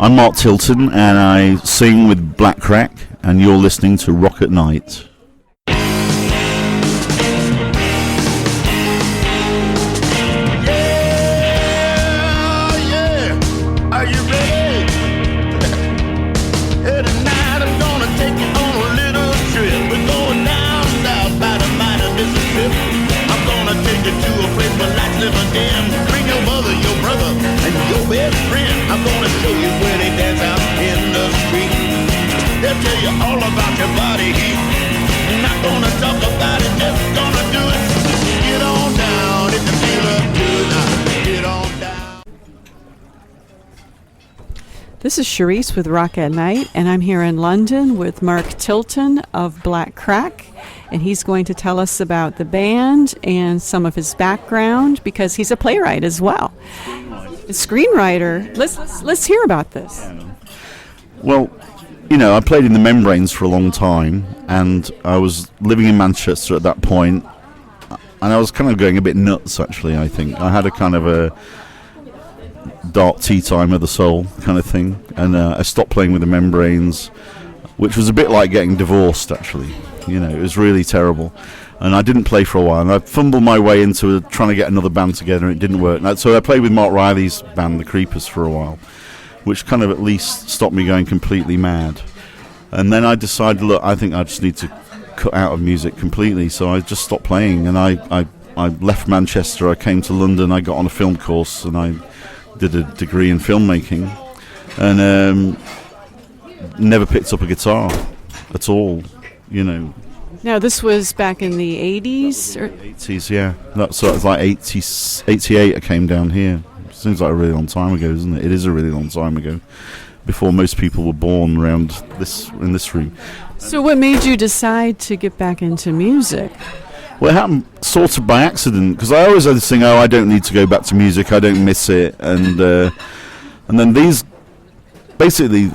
I'm Mark Tilton, and I sing with Black Crack, and you're listening to Rock at Night. I'm gonna show you where they dance out in the street. They'll tell you all about your body heat. Not gonna talk about it, just gonna do it. Get on down if you feel good. Get on down. This is Charisse with Rock at Night, and I'm here in London with Mark Tilton of Black Crack, and he's going to tell us about the band and some of his background because he's a playwright as well. A screenwriter. Let's hear about this. Well, I played in the Membranes for a long time, and I was living in Manchester at that point, and I was kind of going a bit nuts, actually, I think. I had a kind of a dark tea time of the soul kind of thing, and I stopped playing with the Membranes, which was a bit like getting divorced, actually. It was really terrible. And I didn't play for a while, and I fumbled my way into trying to get another band together, and it didn't work. So I played with Mark Riley's band, The Creepers, for a while, which kind of at least stopped me going completely mad. And then I decided, look, I think I just need to cut out of music completely, so I just stopped playing, and I left Manchester, I came to London, I got on a film course, and I did a degree in filmmaking, and never picked up a guitar at all, Now, this was back in the 80s? Or 80s, yeah. That's sort of like 88 I came down here. Seems like a really long time ago, doesn't it? It is a really long time ago. Before most people were born around in this room. So what made you decide to get back into music? Well, it happened sort of by accident, because I always had this thing, I don't need to go back to music, I don't miss it. And then these, basically,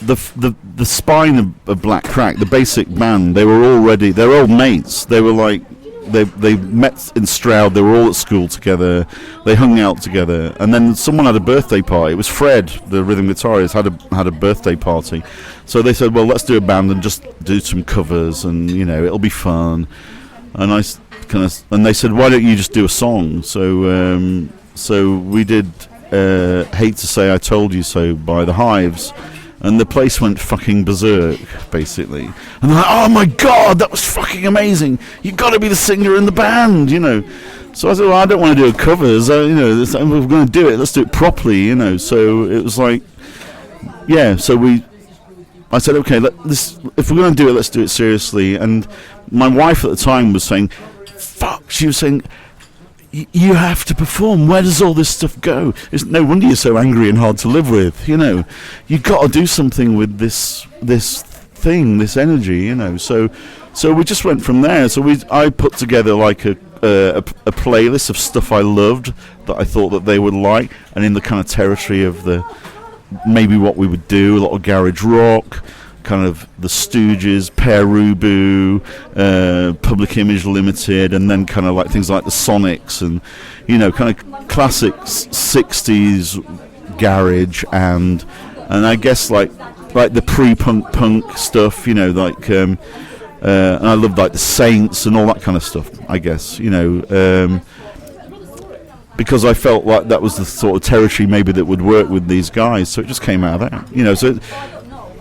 the spine of Black Crack, the basic band, they're all mates. They were like, they met in Stroud, they were all at school together, they hung out together, and then someone had a birthday party. It was Fred, the rhythm guitarist, had a birthday party. So they said, well, let's do a band and just do some covers, and it'll be fun. And and they said, why don't you just do a song? So we did Hate to Say I Told You So by The Hives. And the place went fucking berserk, basically. And they're like, oh my God, that was fucking amazing. You've got to be the singer in the band, So I said, well, I don't want to do covers. If we're going to do it, let's do it properly, So it was like, yeah, I said, okay, if we're going to do it, let's do it seriously. And my wife at the time was saying, fuck, she was saying, you have to perform. Where does all this stuff go? It's no wonder you're so angry and hard to live with. You've got to do something with this thing, this energy. So we just went from there. So I put together like a playlist of stuff I loved that I thought that they would like, and in the kind of territory of maybe what we would do, a lot of garage rock, kind of the Stooges, Perubu, Public Image Limited, and then kind of like things like the Sonics, and kind of classic 60s garage, and I guess like the pre-punk stuff, and I loved like the Saints and all that kind of stuff, I guess, because I felt like that was the sort of territory maybe that would work with these guys, so it just came out of that, so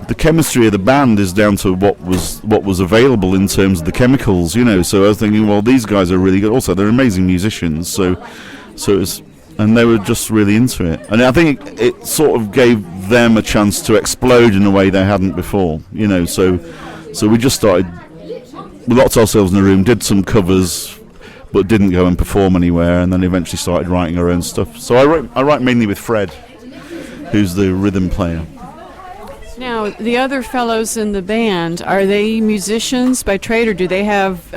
the chemistry of the band is down to what was available in terms of the chemicals, So I was thinking, well, these guys are really good. Also, they're amazing musicians, so it was, and they were just really into it. And I think it sort of gave them a chance to explode in a way they hadn't before, So we just started. We locked ourselves in a room, did some covers, but didn't go and perform anywhere, and then eventually started writing our own stuff. So I write mainly with Fred, who's the rhythm player. Now, the other fellows in the band, are they musicians by trade, or do they have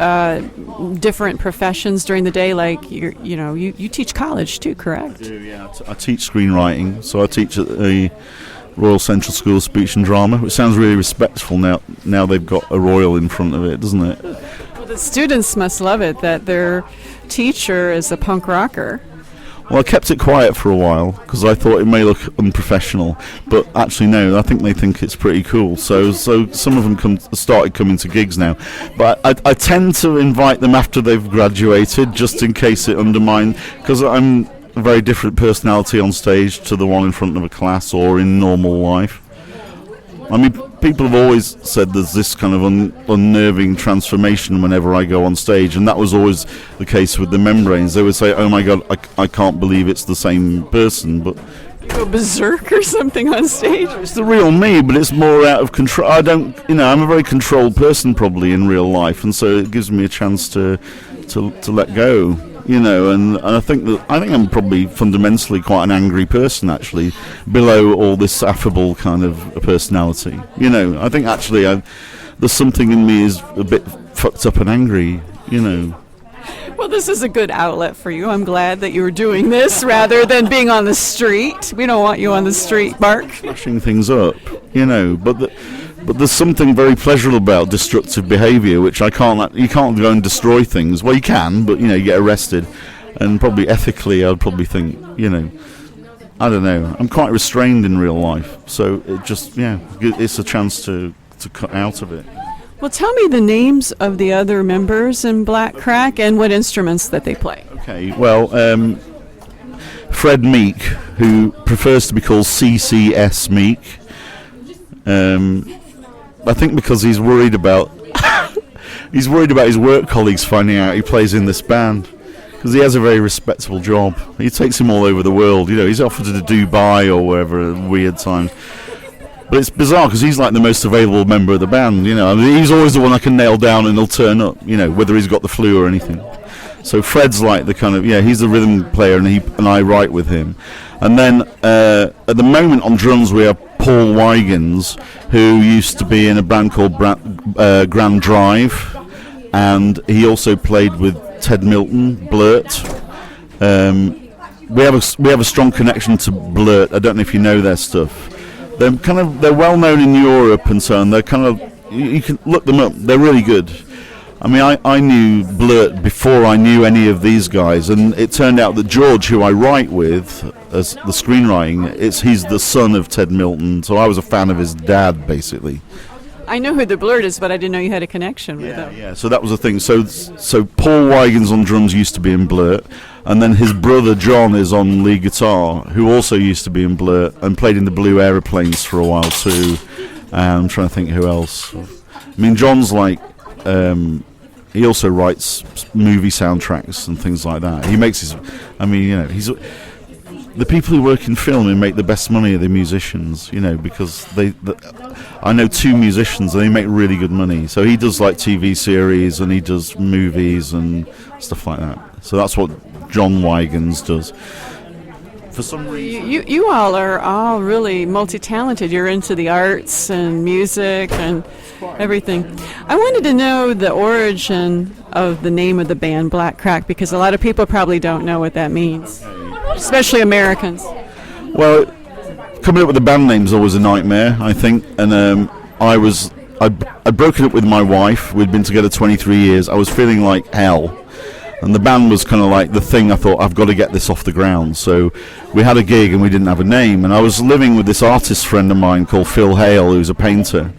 different professions during the day? Like, you teach college too, correct? I do, yeah. I teach screenwriting, so I teach at the Royal Central School of Speech and Drama, which sounds really respectful now they've got a royal in front of it, doesn't it? Well, the students must love it that their teacher is a punk rocker. Well, I kept it quiet for a while because I thought it may look unprofessional, but actually no, I think they think it's pretty cool. So some of them started coming to gigs now, but I tend to invite them after they've graduated, just in case it undermines, because I'm a very different personality on stage to the one in front of a class or in normal life. I mean, people have always said there's this kind of unnerving transformation whenever I go on stage, and that was always the case with the Membranes. They would say, "Oh my God, I can't believe it's the same person." But You go berserk or something on stage? it's the real me, but it's more out of control. I'm a very controlled person probably in real life, and so it gives me a chance to let go. And I think I'm probably fundamentally quite an angry person, actually, below all this affable kind of personality. I think actually there's something in me is a bit fucked up and angry. Well, this is a good outlet for you. I'm glad that you're doing this rather than being on the street. We don't want you on the street, Mark. Smashing things up, But there's something very pleasurable about destructive behaviour, which you can't go and destroy things. Well, you can, but you get arrested, and probably ethically, I'd probably think, I don't know. I'm quite restrained in real life, so it's a chance to cut out of it. Well, tell me the names of the other members in Black Crack and what instruments that they play. Okay, well, Fred Meek, who prefers to be called CCS Meek. I think because he's worried about his work colleagues finding out he plays in this band, because he has a very respectable job. He takes him all over the world. He's offered to Dubai or wherever at weird times. But it's bizarre because he's like the most available member of the band. He's always the one I can nail down and he'll turn up. Whether he's got the flu or anything. So Fred's like the kind of he's the rhythm player, and I write with him. And then at the moment on drums we have Paul Wiggins, who used to be in a band called Grand Drive, and he also played with Ted Milton, Blurt. We have a strong connection to Blurt. I don't know if you know their stuff. They're well known in Europe and so on. They're kind of, you can look them up. They're really good. I mean, I knew Blurt before I knew any of these guys, and it turned out that George, who I write with as the screenwriting, he's the son of Ted Milton, so I was a fan of his dad, basically. I know who the Blurt is, but I didn't know you had a connection with them. Yeah, so that was the thing. So Paul Wiggins on drums used to be in Blurt, and then his brother John is on lead guitar, who also used to be in Blurt and played in the Blue Aeroplanes for a while too. I'm trying to think who else. I mean, John's like... he also writes movie soundtracks and things like that. He makes he's the people who work in film and make the best money are the musicians, because I know two musicians and they make really good money. So he does like TV series and he does movies and stuff like that. So that's what John Wiggins does. For some reason, you all are all really multi-talented. You're into the arts and music and everything. I wanted to know the origin of the name of the band Black Crack, because a lot of people probably don't know what that means, especially Americans. Well, coming up with the band name's always a nightmare, I think. And I'd broken up with my wife. We'd been together 23 years. I was feeling like hell. And the band was kind of like the thing. I thought, I've got to get this off the ground. So we had a gig and we didn't have a name. And I was living with this artist friend of mine called Phil Hale, who's a painter.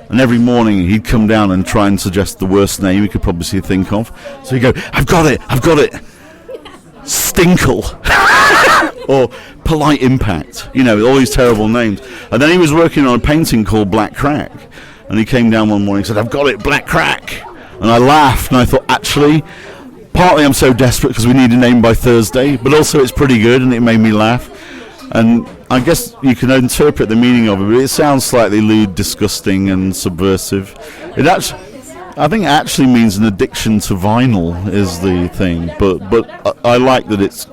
And every morning he'd come down and try and suggest the worst name he could probably think of. So he'd go, I've got it. Stinkle. Or Polite Impact. All these terrible names. And then he was working on a painting called Black Crack. And he came down one morning and said, I've got it, Black Crack. And I laughed and I thought, actually... Partly I'm so desperate because we need a name by Thursday, but also it's pretty good and it made me laugh. And I guess you can interpret the meaning of it, but it sounds slightly lewd, disgusting and subversive. I think it actually means an addiction to vinyl is the thing, but I like that it's,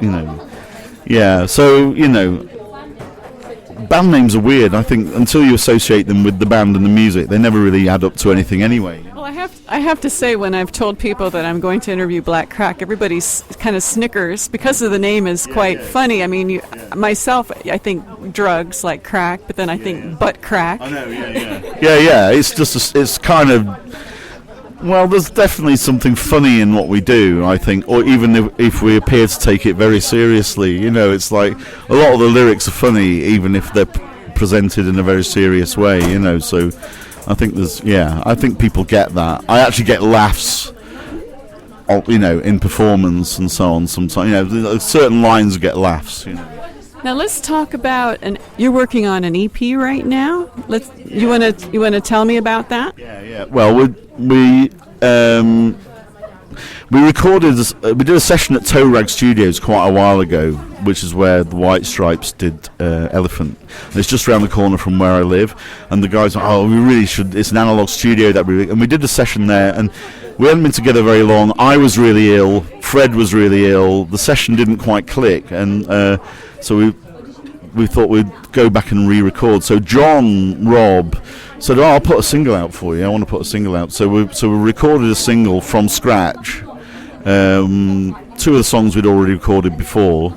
band names are weird. I think until you associate them with the band and the music, they never really add up to anything anyway. Well, I have to say, when I've told people that I'm going to interview Black Crack, everybody kind of snickers because of the name is quite funny. I mean, myself, I think drugs like crack, but then I think butt crack. I know, yeah. It's just it's kind of Well, there's definitely something funny in what we do, I think, or even if we appear to take it very seriously. You know, it's like a lot of the lyrics are funny, even if they're presented in a very serious way. You know, so I think I think people get that. I actually get laughs, you know, in performance and so on. Sometimes, you know, certain lines get laughs. You know. Now let's talk about you're working on an EP right now. You want to tell me about that? Yeah. Well, we recorded. We did a session at Toe Rag Studios quite a while ago, which is where the White Stripes did Elephant. And it's just around the corner from where I live. And the guys were, we really should. It's an analog studio and we did a session there. And we hadn't been together very long. I was really ill. Fred was really ill. The session didn't quite click, and so we thought we'd go back and re-record. So Rob said, I'll put a single out for you. I want to put a single out. So we recorded a single from scratch. 2 of the songs we'd already recorded before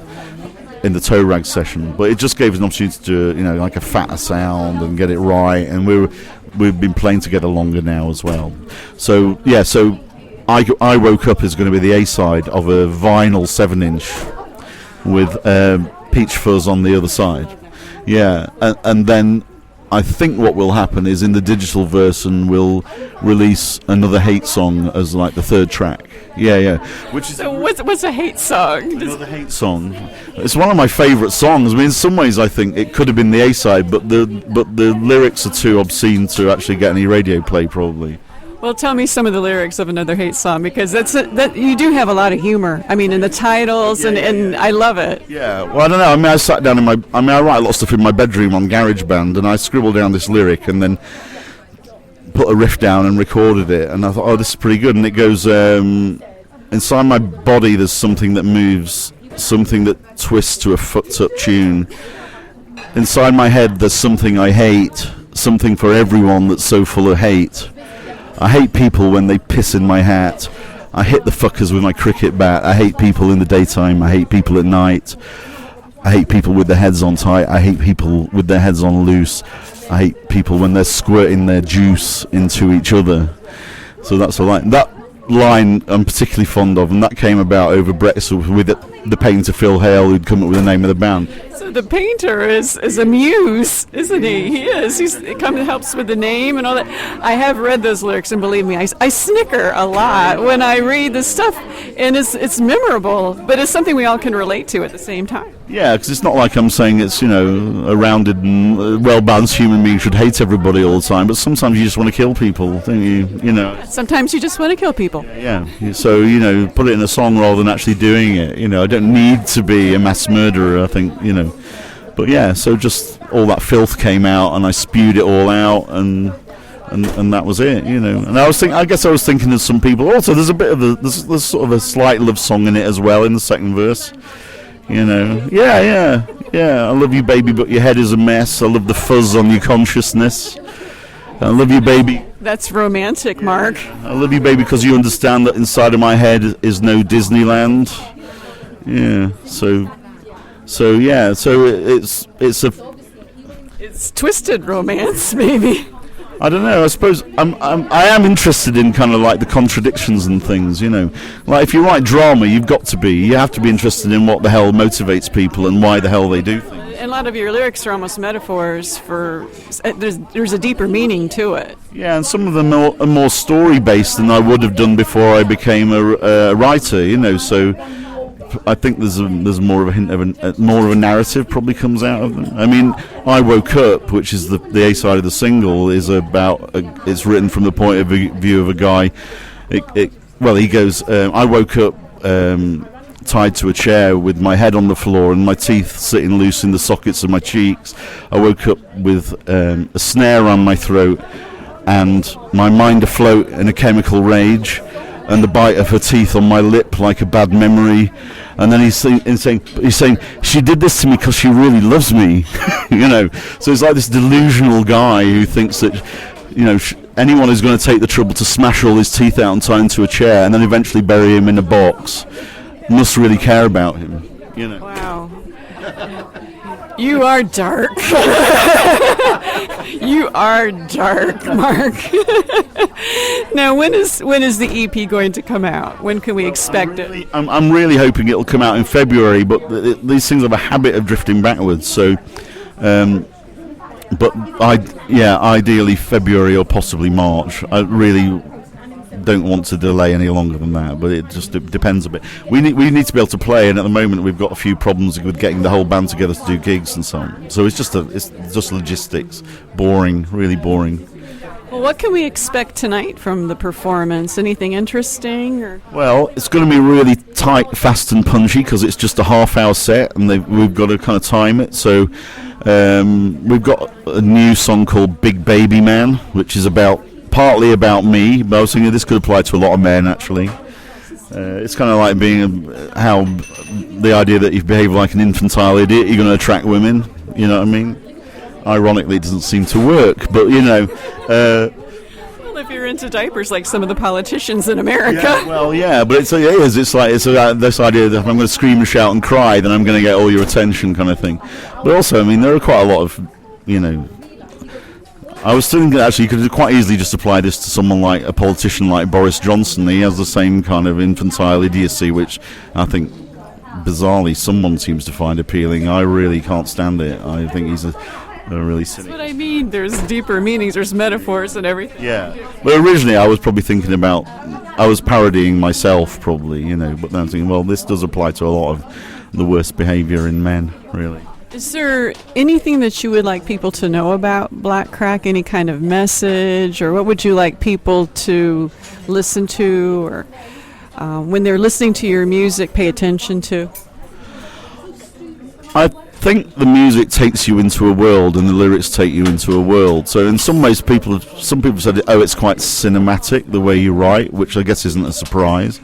in the Toe Rag session, but it just gave us an opportunity to do, you know, like a fatter sound and get it right. And we've been playing together longer now as well. So I Woke Up is going to be the A-side of a vinyl 7-inch with Peach Fuzz on the other side. Yeah, and then I think what will happen is in the digital version we'll release another hate song as like the 3rd track. Yeah. Which is what's a hate song? Another hate song. It's one of my favourite songs. I mean, in some ways I think it could have been the A-side, but the lyrics are too obscene to actually get any radio play probably. Well, tell me some of the lyrics of Another Hate Song, because that you do have a lot of humor. I mean, in the titles, and I love it. Yeah, well, I don't know. I mean, I sat down I write a lot of stuff in my bedroom on GarageBand, and I scribbled down this lyric and then put a riff down and recorded it. And I thought, this is pretty good. And it goes, inside my body there's something that moves, something that twists to a fucked up tune. Inside my head there's something I hate, something for everyone that's so full of hate. I hate people when they piss in my hat. I hit the fuckers with my cricket bat. I hate people in the daytime. I hate people at night. I hate people with their heads on tight. I hate people with their heads on loose. I hate people when they're squirting their juice into each other. So that's a line. That line I'm particularly fond of, and that came about over Brexit with the painter Phil Hale, who'd come up with the name of the band. So the painter is a muse, isn't he? He is. He helps with the name and all that. I have read those lyrics, and believe me, I snicker a lot when I read this stuff, and it's memorable, but it's something we all can relate to at the same time. Yeah, because it's not like I'm saying it's, you know, a rounded and well-balanced human being should hate everybody all the time, but sometimes you just want to kill people, don't you? You know. Sometimes you just want to kill people. Yeah. So, you know, put it in a song rather than actually doing it. You know, I don't need to be a mass murderer, I think, you know. But yeah, so just all that filth came out, and I spewed it all out, and that was it, you know. And I guess I was thinking of some people. Also, there's a bit of there's sort of a slight love song in it as well in the second verse. You know, yeah. I love you, baby, but your head is a mess. I love the fuzz on your consciousness. I love you, baby. That's romantic, Mark. I love you, baby, because you understand that inside of my head is no Disneyland. Yeah. So yeah. So it's twisted romance, maybe. I don't know. I suppose I am interested in kind of like the contradictions and things, you know. Like if you write drama, you have to be interested in what the hell motivates people and why the hell they do things. And a lot of your lyrics are almost metaphors for. There's a deeper meaning to it. Yeah, and some of them are more story based than I would have done before I became a writer, you know. So I think there's more of a hint of more of a narrative probably comes out of them. I mean, I Woke Up, which is the A side of the single, is about it's written from the point of view of a guy. He goes, I woke up tied to a chair with my head on the floor and my teeth sitting loose in the sockets of my cheeks. I woke up with a snare on my throat and my mind afloat in a chemical rage, and the bite of her teeth on my lip like a bad memory. And then he's saying she did this to me because she really loves me. You know, so it's like this delusional guy who thinks that, you know, anyone who's going to take the trouble to smash all his teeth out and tie him to a chair and then eventually bury him in a box must really care about him, you know. Wow. You are dark. You are dark, Mark. Now, when is the EP going to come out? When can we expect it? I'm really hoping it'll come out in February, but these things have a habit of drifting backwards. So, ideally February or possibly March. I really don't want to delay any longer than that, but it depends a bit. We need to be able to play, and at the moment we've got a few problems with getting the whole band together to do gigs and so on. So it's just logistics. Boring, really boring. Well, what can we expect tonight from the performance? Anything interesting? Or? Well, it's going to be really tight, fast and punchy because it's just a half-hour set, and we've got to kind of time it. So we've got a new song called Big Baby Man, which is partly about me, but I was thinking this could apply to a lot of men, actually. It's kind of like how the idea that if you behave like an infantile idiot, you're going to attract women. You know what I mean? Ironically, it doesn't seem to work, but well, if you're into diapers, like some of the politicians in America. But it's this idea that if I'm going to scream and shout and cry, then I'm going to get all your attention, kind of thing. But also, I mean, there are quite a lot of, I was thinking actually you could quite easily just apply this to someone like a politician like Boris Johnson. He has the same kind of infantile idiocy, which I think bizarrely someone seems to find appealing. I really can't stand it. I think he's a really silly. That's what I mean. There's deeper meanings. There's metaphors and everything. Yeah. But originally I was probably thinking I was parodying myself probably, but then I'm thinking, well, this does apply to a lot of the worst behaviour in men, really. Is there anything that you would like people to know about Black Crack? Any kind of message, or what would you like people to listen to, or when they're listening to your music, pay attention to? I think the music takes you into a world, and the lyrics take you into a world. So in some ways, some people said, it's quite cinematic the way you write, which I guess isn't a surprise.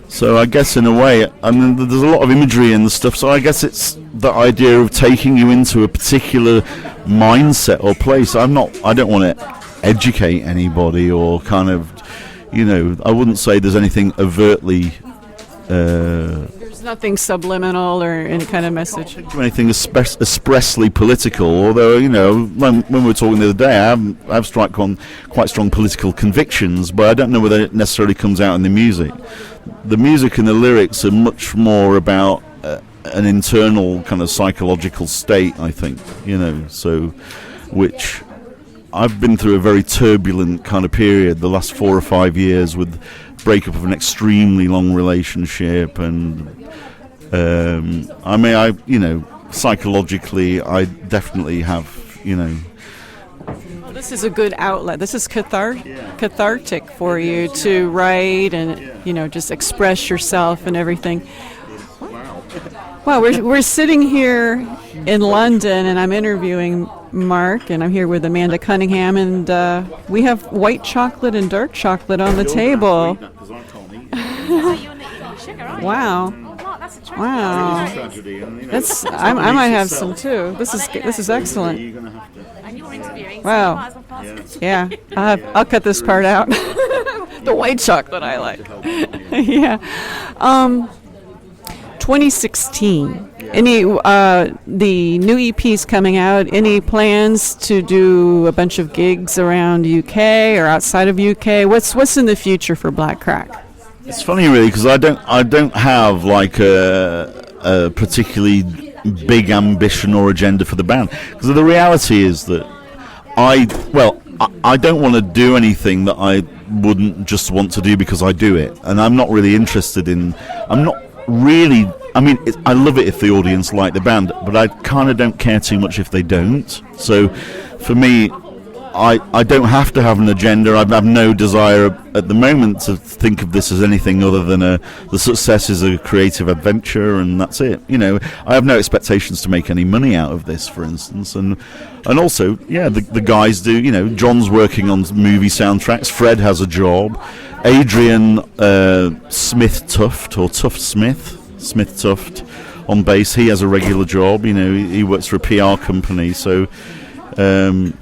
So I guess in a way, I mean, there's a lot of imagery in the stuff, so I guess it's the idea of taking you into a particular mindset or place. I don't want to educate anybody or kind of, I wouldn't say there's anything overtly... There's nothing subliminal or any kind of message? Anything expressly political, although, when we were talking the other day, I have quite strong political convictions, but I don't know whether it necessarily comes out in the music. The music and the lyrics are much more about an internal kind of psychological state, I think, so which I've been through a very turbulent kind of period the last 4 or 5 years with breakup of an extremely long relationship, and psychologically I definitely have, Well, this is a good outlet. This is cathartic for you to write and, just express yourself and everything. Wow, we're sitting here in London, and I'm interviewing Mark, and I'm here with Amanda Cunningham, and we have white chocolate and dark chocolate on the table. Wow. Wow. I might have some too. This is excellent. Wow. Yeah. I'll cut this part out. The white chocolate I like. Yeah. 2016. Any the new EP's coming out. Any plans to do a bunch of gigs around UK or outside of UK? What's in the future for Black Crack? It's funny, really, because I don't have like a particularly big ambition or agenda for the band. Because the reality is that I don't want to do anything that I wouldn't just want to do because I do it, and I'm not really interested in. I love it if the audience like the band, but I kind of don't care too much if they don't. So, for me, I don't have to have an agenda. I have no desire at the moment to think of this as anything other than the success is a creative adventure, and that's it. I have no expectations to make any money out of this, for instance, and also, the guys do. John's working on movie soundtracks. Fred has a job. Adrian Smith-Tuft on bass. He has a regular job. He works for a PR company. So, I'm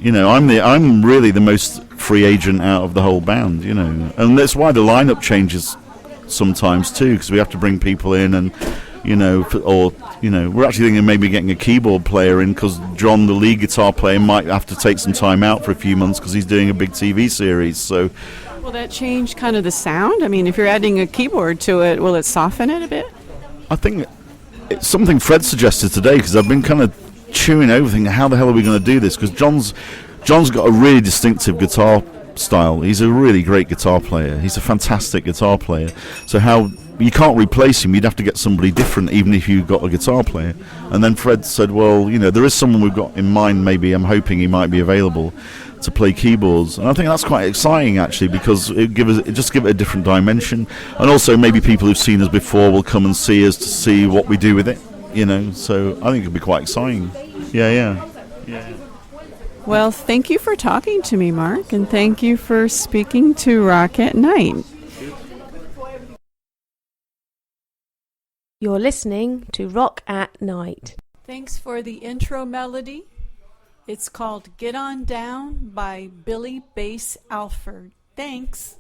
really the most free agent out of the whole band. And that's why the lineup changes sometimes too, because we have to bring people in, and we're actually thinking of maybe getting a keyboard player in, because John, the lead guitar player, might have to take some time out for a few months because he's doing a big TV series. So Will that change kind of the sound? I mean, if you're adding a keyboard to it, will it soften it a bit? I think it's something Fred suggested today, because I've been kind of chewing over thinking, how the hell are we going to do this? Because John's got a really distinctive guitar style. He's a really great guitar player. He's a fantastic guitar player. So how you can't replace him. You'd have to get somebody different, even if you got a guitar player. And then Fred said, well, there is someone we've got in mind. Maybe I'm hoping he might be available to play keyboards, and I think that's quite exciting actually, because it just give it a different dimension, and also maybe people who've seen us before will come and see us to see what we do with it. So I think it'll be quite exciting. Yeah. Well, thank you for talking to me, Mark, and thank you for speaking to Rock at Night. You're listening to Rock at Night. Thanks for the intro melody. It's called Get On Down by Billy Bass Alford. Thanks.